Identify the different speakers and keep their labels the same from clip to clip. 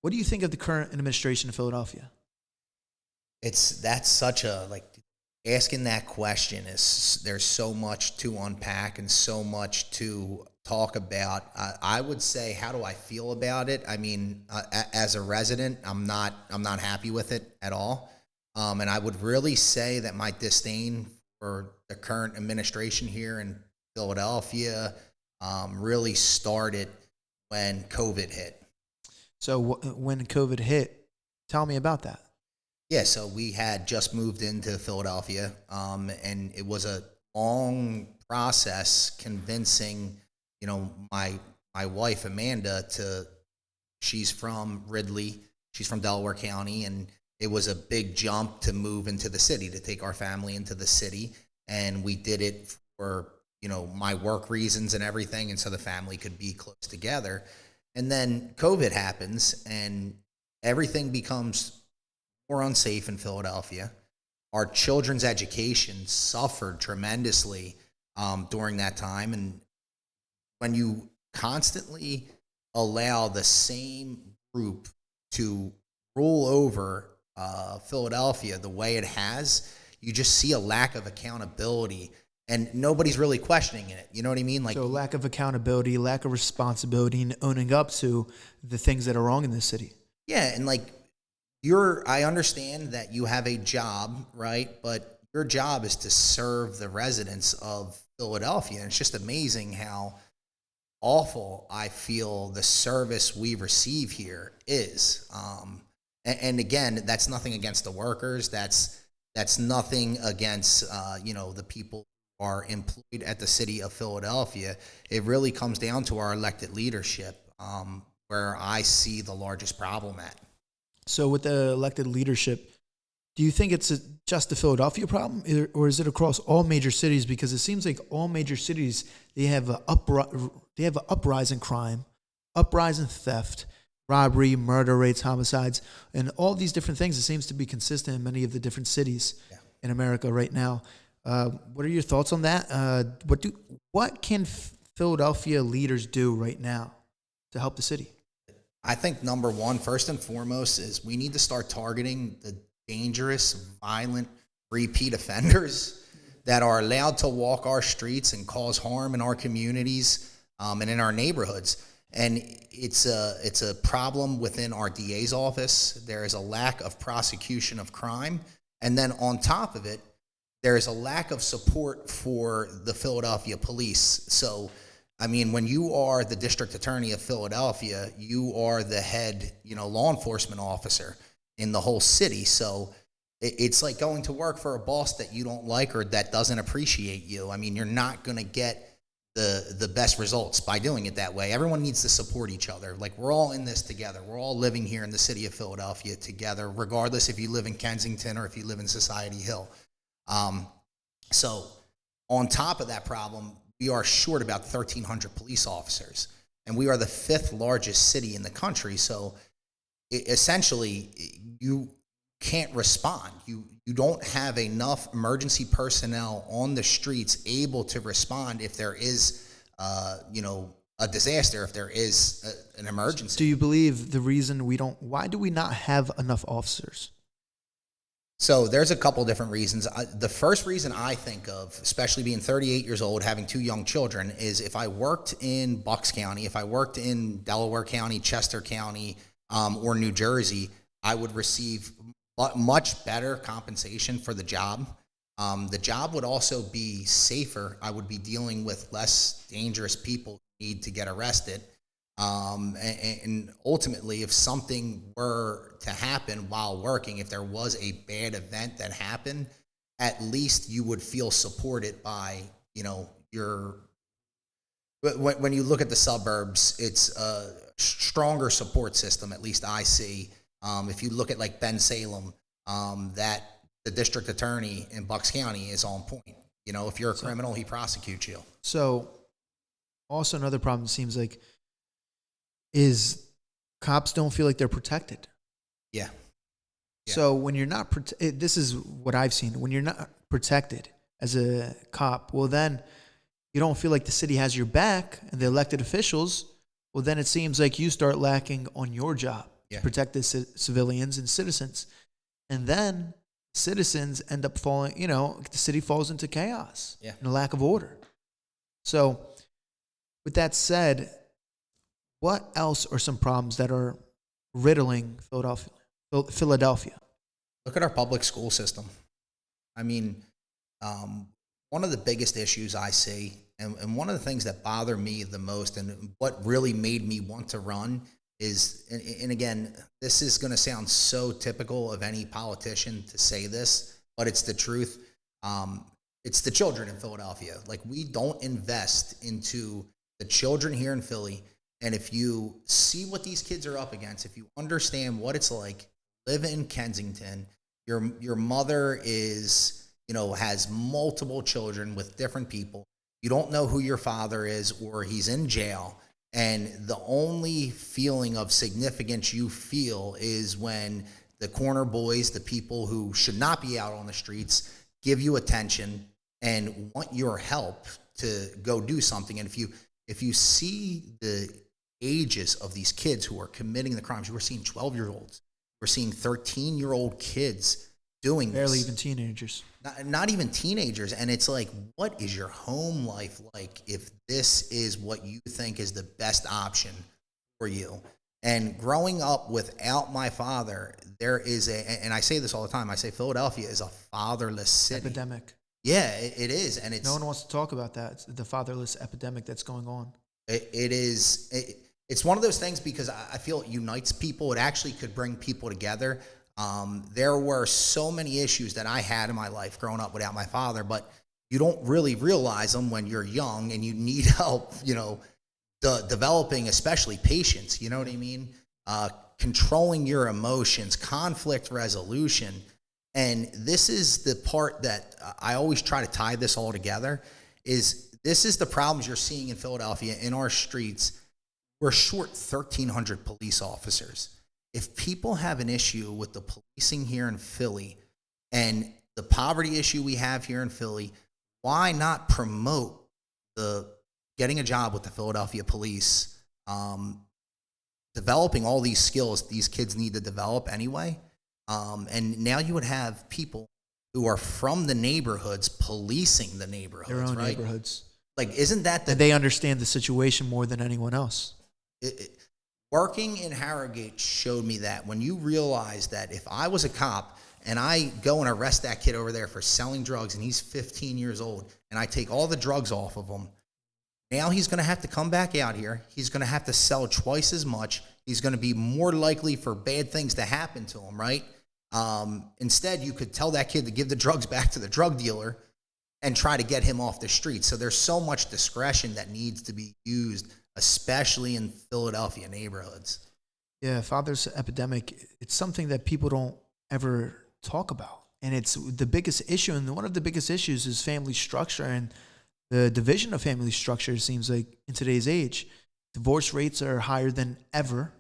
Speaker 1: What do you think of the current administration of Philadelphia?
Speaker 2: That's such a, like, asking that question is, there's so much to unpack and so much to talk about. I would say, how do I feel about it? I mean, as a resident, I'm not happy with it at all. And I would really say that my disdain for the current administration here in Philadelphia really started when COVID hit.
Speaker 1: So when COVID hit, tell me about that.
Speaker 2: Yeah, so we had just moved into Philadelphia, and it was a long process convincing, my wife Amanda she's from Ridley, she's from Delaware County, and it was a big jump to move into the city, to take our family into the city, and we did it for, my work reasons and everything, and so the family could be close together. And then COVID happens, and everything becomes more unsafe in Philadelphia. Our children's education suffered tremendously during that time. And when you constantly allow the same group to rule over Philadelphia the way it has, you just see a lack of accountability, and nobody's really questioning it. You know what I mean?
Speaker 1: So lack of accountability, lack of responsibility, and owning up to the things that are wrong in this city.
Speaker 2: Yeah, and I understand that you have a job, right? But your job is to serve the residents of Philadelphia. And it's just amazing how awful I feel the service we receive here is. And again, that's nothing against the workers. That's nothing against, the people who are employed at the city of Philadelphia. It really comes down to our elected leadership, where I see the largest problem at.
Speaker 1: So with the elected leadership, do you think it's just a Philadelphia problem, or is it across all major cities? Because it seems like all major cities, they have an uprise in crime, uprise in theft, robbery, murder rates, homicides, and all these different things. It seems to be consistent in many of the different cities in America right now. What are your thoughts on that? What can Philadelphia leaders do right now to help the city?
Speaker 2: I think number one, first and foremost, is we need to start targeting the dangerous, violent, repeat offenders that are allowed to walk our streets and cause harm in our communities and in our neighborhoods. And it's a problem within our DA's office. There is a lack of prosecution of crime. And then on top of it, there is a lack of support for the Philadelphia police. So when you are the district attorney of Philadelphia, you are the head, law enforcement officer in the whole city. So it's like going to work for a boss that you don't like or that doesn't appreciate you. You're not going to get the best results by doing it that way. Everyone needs to support each other. We're all in this together. We're all living here in the city of Philadelphia together, regardless if you live in Kensington or if you live in Society Hill. So on top of that problem, we are short about 1,300 police officers, and we are the 5th largest city in the country. So essentially, you can't respond. You don't have enough emergency personnel on the streets able to respond if there is, a disaster, if there is an emergency.
Speaker 1: Do you believe the reason why do we not have enough officers?
Speaker 2: So there's a couple different reasons. The first reason I think of, especially being 38 years old, having 2 young children, is if I worked in Bucks County, if I worked in Delaware County, Chester County, or New Jersey, I would receive much better compensation for the job. The job would also be safer. I would be dealing with less dangerous people who need to get arrested. And ultimately, if something were to happen while working, if there was a bad event that happened, at least you would feel supported by, when you look at the suburbs, it's a stronger support system, at least I see. If you look at Ben Salem, that the district attorney in Bucks County is on point. If you're a criminal, he prosecutes you. So
Speaker 1: also another problem seems like is cops don't feel like they're protected.
Speaker 2: Yeah.
Speaker 1: So when you're not, this is what I've seen. When you're not protected as a cop, well, then you don't feel like the city has your back and the elected officials. Well, then it seems like you start lacking on your job.
Speaker 2: Yeah.
Speaker 1: to protect the civilians and citizens. And then citizens end up falling, the city falls into chaos and a lack of order. So with that said, what else are some problems that are riddling Philadelphia?
Speaker 2: Look at our public school system. I mean, one of the biggest issues I see, and one of the things that bother me the most, and what really made me want to run is, and again, this is going to sound so typical of any politician to say this, but it's the truth. It's the children in Philadelphia. Like, we don't invest into the children here in Philly. And if you see what these kids are up against, if you understand what it's like, live in Kensington, your mother is, has multiple children with different people. You don't know who your father is, or he's in jail. And the only feeling of significance you feel is when the corner boys, the people who should not be out on the streets, give you attention and want your help to go do something. And if you see the ages of these kids who are committing the crimes, we're seeing 12-year-olds, we're seeing 13-year-old kids doing this.
Speaker 1: Barely even teenagers.
Speaker 2: Not even teenagers. And it's like, what is your home life like if this is what you think is the best option for you? And growing up without my father, there is and I say this all the time, I say Philadelphia is a fatherless city.
Speaker 1: Epidemic.
Speaker 2: Yeah, it is. And
Speaker 1: no one wants to talk about that. It's the fatherless epidemic that's going on.
Speaker 2: It is. It's one of those things, because I feel it unites people. It actually could bring people together. There were so many issues that I had in my life growing up without my father, but you don't really realize them when you're young and you need help, developing, especially patience, you know what I mean? Controlling your emotions, conflict resolution. And this is the part that I always try to tie this all together, is this is the problems you're seeing in Philadelphia in our streets. We're short 1,300 police officers. If people have an issue with the policing here in Philly and the poverty issue we have here in Philly, why not promote getting a job with the Philadelphia police, developing all these skills these kids need to develop anyway? And now you would have people who are from the neighborhoods policing the neighborhoods,
Speaker 1: their own
Speaker 2: right?
Speaker 1: neighborhoods.
Speaker 2: Like, isn't that
Speaker 1: and they understand the situation more than anyone else.
Speaker 2: Working in Harrogate showed me that when you realize that if I was a cop and I go and arrest that kid over there for selling drugs and he's 15 years old and I take all the drugs off of him, now he's going to have to come back out here. He's going to have to sell twice as much. He's going to be more likely for bad things to happen to him, right? Instead, you could tell that kid to give the drugs back to the drug dealer and try to get him off the street. So there's so much discretion that needs to be used, especially in Philadelphia neighborhoods.
Speaker 1: Yeah, fatherless epidemic, it's something that people don't ever talk about. And it's the biggest issue. And one of the biggest issues is family structure and the division of family structure, it seems like, in today's age. Divorce rates are higher than ever.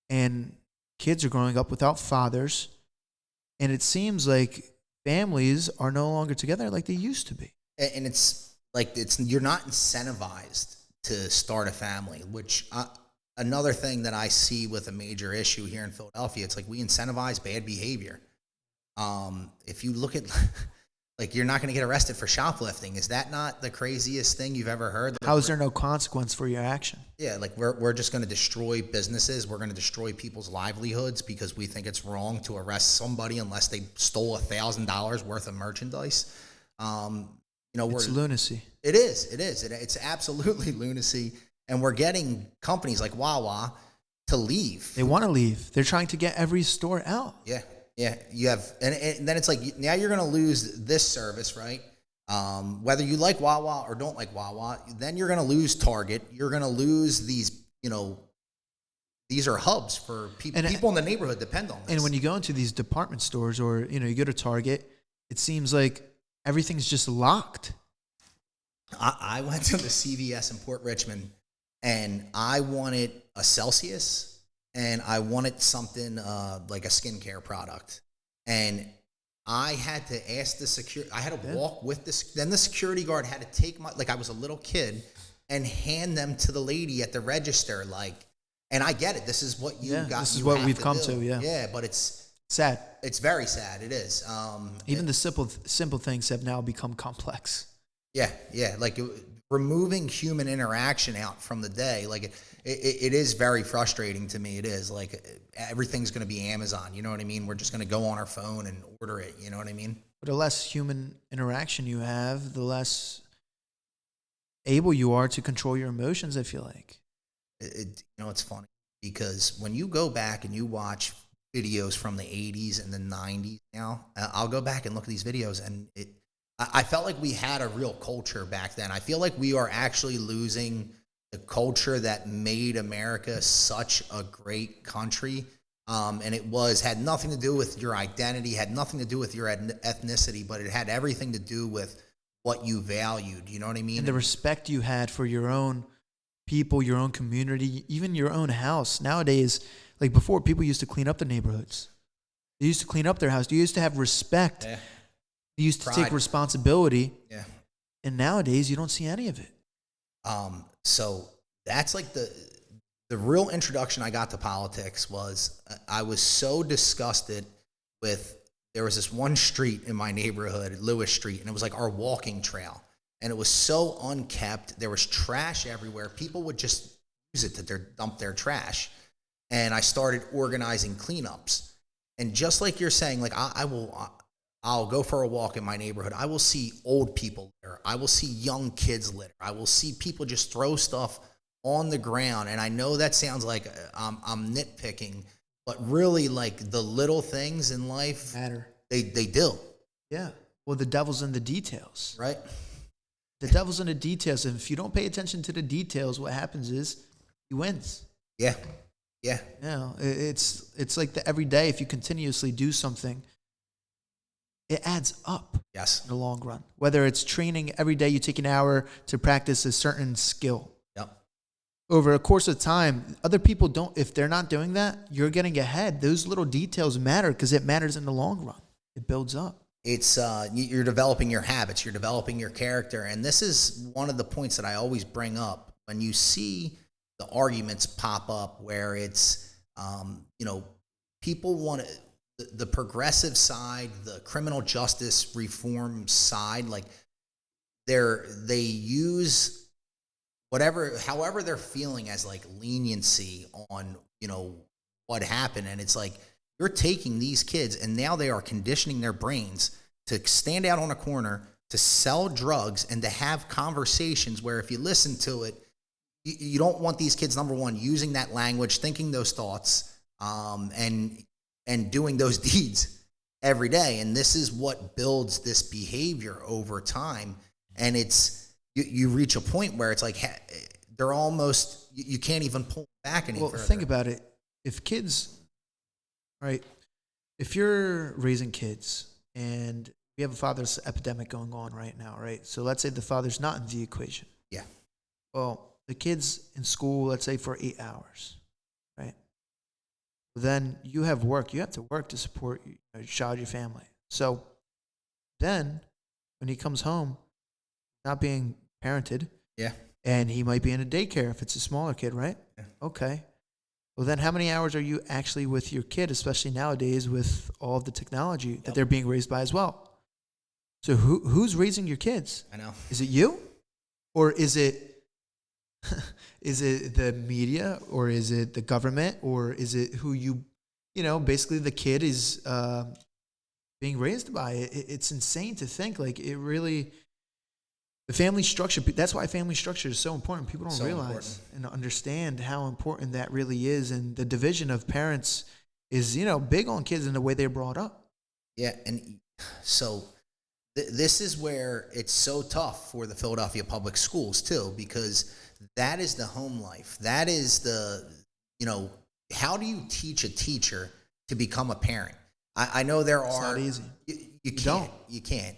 Speaker 1: And kids are growing up without fathers. And it seems like families are no longer together like they used to be.
Speaker 2: And it's like, you're not incentivized to start a family, which another thing that I see with a major issue here in Philadelphia, it's like we incentivize bad behavior. If you look at, like, you're not going to get arrested for shoplifting. Is that not the craziest thing you've ever heard?
Speaker 1: How is there no consequence for your action?
Speaker 2: Yeah, like we're just going to destroy businesses. We're going to destroy people's livelihoods because we think it's wrong to arrest somebody unless they stole $1,000 worth of merchandise.
Speaker 1: It's lunacy.
Speaker 2: It is. It's absolutely lunacy. And we're getting companies like Wawa to leave.
Speaker 1: They want to leave. They're trying to get every store out.
Speaker 2: Yeah. You have, and then it's like, now you're going to lose this service, right? Whether you like Wawa or don't like Wawa, then you're going to lose Target. You're going to lose these, these are hubs for people. People in the neighborhood depend on this.
Speaker 1: And when you go into these department stores or, you go to Target, it seems like everything's just locked.
Speaker 2: I went to the CVS in Port Richmond and I wanted a Celsius and I wanted something like a skincare product. And I had to ask the security, I had to walk with this. Then the security guard had to take like I was a little kid and hand them to the lady at the register. Like, And I get it. This is what you got.
Speaker 1: This is what we've come to. Yeah.
Speaker 2: Yeah, but it's
Speaker 1: sad.
Speaker 2: It's very sad. It is.
Speaker 1: Even the simple things have now become complex.
Speaker 2: Yeah. Like removing human interaction out from the day, like it is very frustrating to me. It is like everything's going to be Amazon. You know what I mean? We're just going to go on our phone and order it. You know what I mean?
Speaker 1: But the less human interaction you have, the less able you are to control your emotions, I feel like.
Speaker 2: It's funny because when you go back and you watch videos from the 80s and the 90s now, I'll go back and look at these videos, and I felt like we had a real culture back then. I feel like we are actually losing the culture that made America such a great country. And it had nothing to do with your identity, had nothing to do with your ethnicity, but it had everything to do with what you valued. You know what I mean?
Speaker 1: And the respect you had for your own people, your own community, even your own house. Nowadays, like before, people used to clean up their neighborhoods. They used to clean up their house. You used to have respect.
Speaker 2: Yeah.
Speaker 1: You used to
Speaker 2: Pride.
Speaker 1: take responsibility.
Speaker 2: Yeah.
Speaker 1: And nowadays, you don't see any of it.
Speaker 2: So that's like the real introduction I got to politics was I was so disgusted with, there was this one street in my neighborhood, Lewis Street, and it was like our walking trail. And it was so unkept. There was trash everywhere. People would just use it to dump their trash. And I started organizing cleanups. And just like you're saying, like I'll go for a walk in my neighborhood. I will see old people litter. I will see young kids litter. I will see people just throw stuff on the ground. And I know that sounds like I'm nitpicking, but really, like the little things in life
Speaker 1: matter.
Speaker 2: They do.
Speaker 1: Yeah. Well, the devil's in the details.
Speaker 2: Right.
Speaker 1: The devil's in the details. And if you don't pay attention to the details, what happens is he wins.
Speaker 2: Yeah.
Speaker 1: It's like the every day, if you continuously do something, it adds up.
Speaker 2: Yes.
Speaker 1: In the long run. Whether it's training every day, you take an hour to practice a certain skill.
Speaker 2: Yep.
Speaker 1: Over a course of time, other people don't, if they're not doing that, you're getting ahead. Those little details matter because it matters in the long run. It builds up.
Speaker 2: It's you're developing your habits, you're developing your character, and this is one of the points that I always bring up when you see the arguments pop up where it's people want the progressive side, the criminal justice reform side, like they use however they're feeling as like leniency on what happened, and it's like, you're taking these kids and now they are conditioning their brains to stand out on a corner, to sell drugs, and to have conversations where if you listen to it, you don't want these kids, number one, using that language, thinking those thoughts, and doing those deeds every day. And this is what builds this behavior over time. And it's, you reach a point where it's like, they're almost, you can't even pull back any further.
Speaker 1: Well, think about it. If kids... Right. If you're raising kids and we have a fatherless epidemic going on right now, right? So let's say the father's not in the equation.
Speaker 2: Yeah.
Speaker 1: Well, the kid's in school, let's say for 8 hours, right? Then you have work. You have to work to support your child, your family. So then when he comes home, not being parented.
Speaker 2: Yeah.
Speaker 1: And he might be in a daycare if it's a smaller kid, right?
Speaker 2: Yeah.
Speaker 1: Okay. Well, then how many hours are you actually with your kid, especially nowadays with all of the technology that they're being raised by as well? So who's raising your kids?
Speaker 2: I know.
Speaker 1: Is it you? Or is it the media? Or is it the government? Or is it who basically the kid is being raised by? It's insane to think. Like, it really... The family structure, that's why family structure is so important. People don't realize and understand how important that really is. And the division of parents is, big on kids in the way they're brought up.
Speaker 2: Yeah. And so this is where it's so tough for the Philadelphia public schools too, because that is the home life. That is how do you teach a teacher to become a parent? I know there are...
Speaker 1: It's not easy.
Speaker 2: You can't.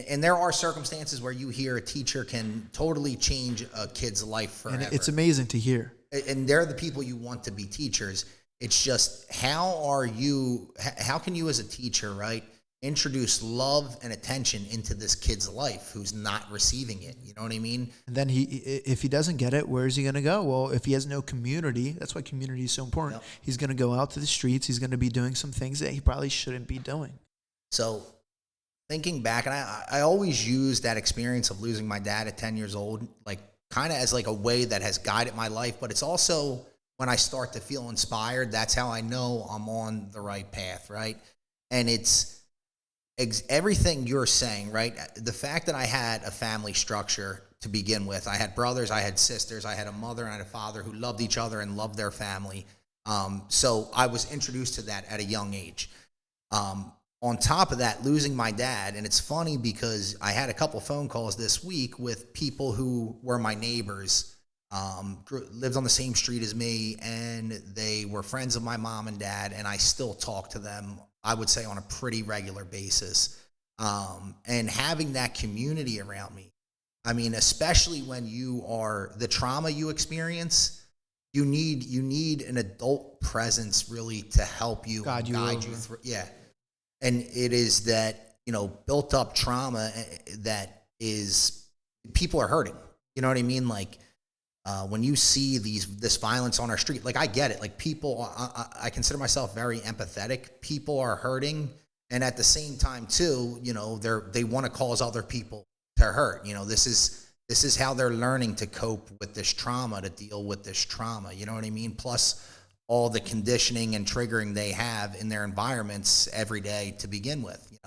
Speaker 2: And there are circumstances where you hear a teacher can totally change a kid's life forever.
Speaker 1: And it's amazing to hear.
Speaker 2: And they're the people you want to be teachers. It's just, how can you as a teacher, right, introduce love and attention into this kid's life who's not receiving it. You know what I mean?
Speaker 1: And then if he doesn't get it, where is he going to go? Well, if he has no community, that's why community is so important. Yep. He's going to go out to the streets. He's going to be doing some things that he probably shouldn't be doing.
Speaker 2: So thinking back, and I always use that experience of losing my dad at 10 years old, like kind of as like a way that has guided my life. But it's also when I start to feel inspired, that's how I know I'm on the right path, right? And it's everything you're saying, right? The fact that I had a family structure to begin with, I had brothers, I had sisters, I had a mother and I had a father who loved each other and loved their family. So I was introduced to that at a young age. On top of that, losing my dad, and it's funny because I had a couple phone calls this week with people who were my neighbors, lived on the same street as me, and they were friends of my mom and dad, and I still talk to them, I would say, on a pretty regular basis. And having that community around me, I mean, especially when you are, the trauma you experience, you need an adult presence really to help you, guide you through. Yeah. And it is that, built up trauma that is, people are hurting. You know what I mean? Like, when you see this violence on our street, like I get it. Like people, I consider myself very empathetic. People are hurting, and at the same time too, they want to cause other people to hurt. This is how they're learning to cope with this trauma, to deal with this trauma. You know what I mean? Plus all the conditioning and triggering they have in their environments every day to begin with.